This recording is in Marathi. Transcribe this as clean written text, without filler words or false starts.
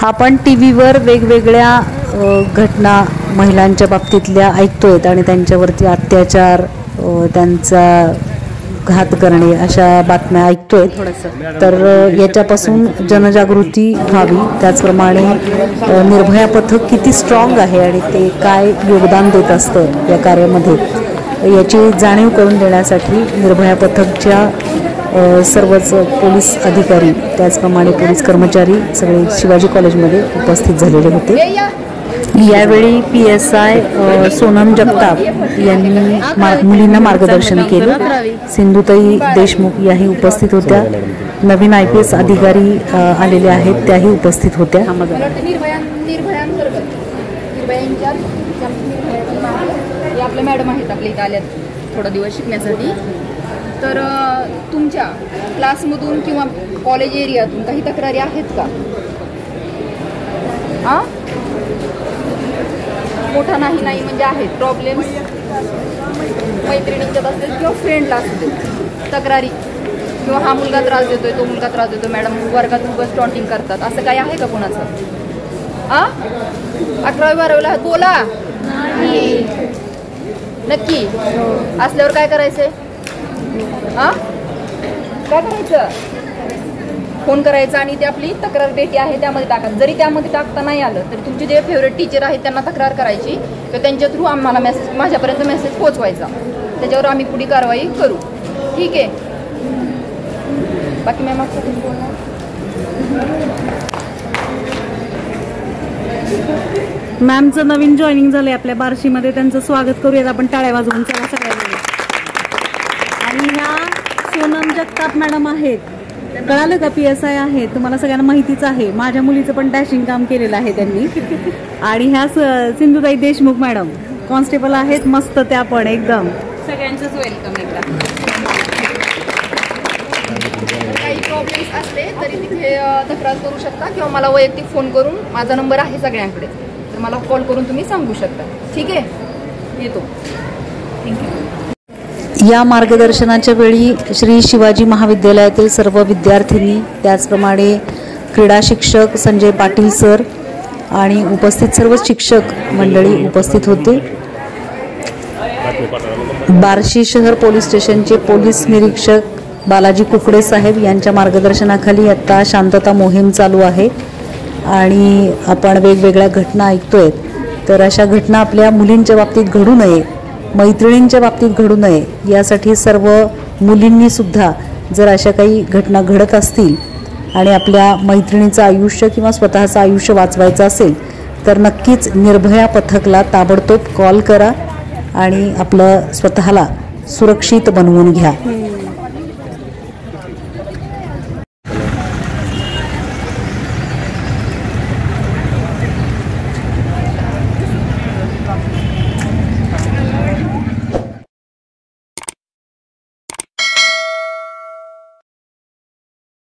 आपण टीव्हीवर वेगवेगळ्या घटना महिलांच्या बाबतीतल्या ऐकतोय आणि त्यांच्यावरती अत्याचार, त्यांचा घात करणे अशा बातम्या ऐकतोय. तर याच्यापासून जनजागृती व्हावी. त्याचप्रमाणे निर्भया पथक किती स्ट्रॉंग आहे आणि ते काय योगदान देत असतं या कार्यामध्ये याची जाणीव करून देण्यासाठी निर्भया पथकच्या सर्वच पोलीस अधिकारी त्याचप्रमाणे पोलीस कर्मचारी सगळे शिवाजी कॉलेजमध्ये उपस्थित झालेले होते. यावेळी PSI सोनम जगताप यांनी मुलींना मार्गदर्शन केलं. सिंधुताई देशमुख याही उपस्थित होत्या. नवीन IPS अधिकारी आलेले आहेत त्याही उपस्थित होत्या. आपल्या मॅडम आहेत आपल्या इथे आल्यात थोडा दिवस शिकण्यासाठी. तर तुमच्या क्लासमधून किंवा कॉलेज एरियातून काही तक्रारी आहेत का? मोठा नाही म्हणजे आहेत प्रॉब्लेम्स मैत्रिणींच्यात असतील किंवा फ्रेंडला असतील तक्रारी, किंवा हा मुलगा त्रास देतोय, तो मुलगा त्रास देतोय, मॅडम वर्गात उगाच टॉन्टिंग करतात, असं काही आहे का कोणाचं? 11वी 12वीला बोला नक्की. असल्यावर काय करायचंय? काय करायचं? फोन करायचा आणि ती आपली तक्रार पेटी आहे त्यामध्ये टाकायचं. जरी त्यामध्ये टाकता नाही आलं तरी तुमचे जे फेवरेट टीचर आहेत त्यांना तक्रार करायची किंवा त्यांच्या थ्रू आम्हाला माझ्यापर्यंत मेसेज पोहोचवायचा. त्याच्यावर आम्ही पुढे कारवाई करू. ठीक आहे. बाकी मॅम आपण बोलणार. मॅमचं नवीन जॉईनिंग झालंय आपल्या बार्शीमध्ये. त्यांचं स्वागत करूयात आपण टाळ्या वाजवून. चला सगळ्यांनी. आणि ह्या सोनम जगताप मॅडम आहेत. कळालं का? PSI आहे, तुम्हाला सगळ्यांना माहितीच आहे. माझ्या मुलीचं पण डॅशिंग काम केलेलं आहे त्यांनी. आणि ह्या सिंधुताई देशमुख मॅडम कॉन्स्टेबल आहेत. मस्त त्या पण एकदम सगळ्यांचंच वेलकम. एकदा काही प्रॉब्लेम्स असले तरी तिथे तक्रार करू शकता किंवा मला वैयक्तिक फोन करून, माझा नंबर आहे सगळ्यांकडे, तर मला कॉल करून तुम्ही सांगू शकता. ठीक आहे. येतो. थँक्यू. या मार्गदर्शनाच्या वेळी श्री शिवाजी महाविद्यालयातील सर्व विद्यार्थिनी त्याचप्रमाणे क्रीडा शिक्षक संजय पाटील सर आणि उपस्थित सर्व शिक्षक मंडळी उपस्थित होते. बार्शी शहर पोलीस स्टेशनचे पोलीस निरीक्षक बालाजी कुकडे साहेब यांच्या मार्गदर्शनाखाली आता शांतता मोहीम चालू आहे आणि आपण वेगवेगळ्या घटना ऐकतोय. तर अशा घटना आपल्या मुलींच्या बाबतीत घडू नये, मैत्रिणींच्या बाबतीत घडू नये यासाठी सर्व मुलींनी सुद्धा जर अशा काही घटना घडत असतील आणि आपल्या मैत्रिणीचं आयुष्य किंवा स्वतःचं आयुष्य वाचवायचं असेल तर नक्कीच निर्भया पथकला ताबडतोब कॉल करा आणि आपलं स्वतःला सुरक्षित बनवून घ्या.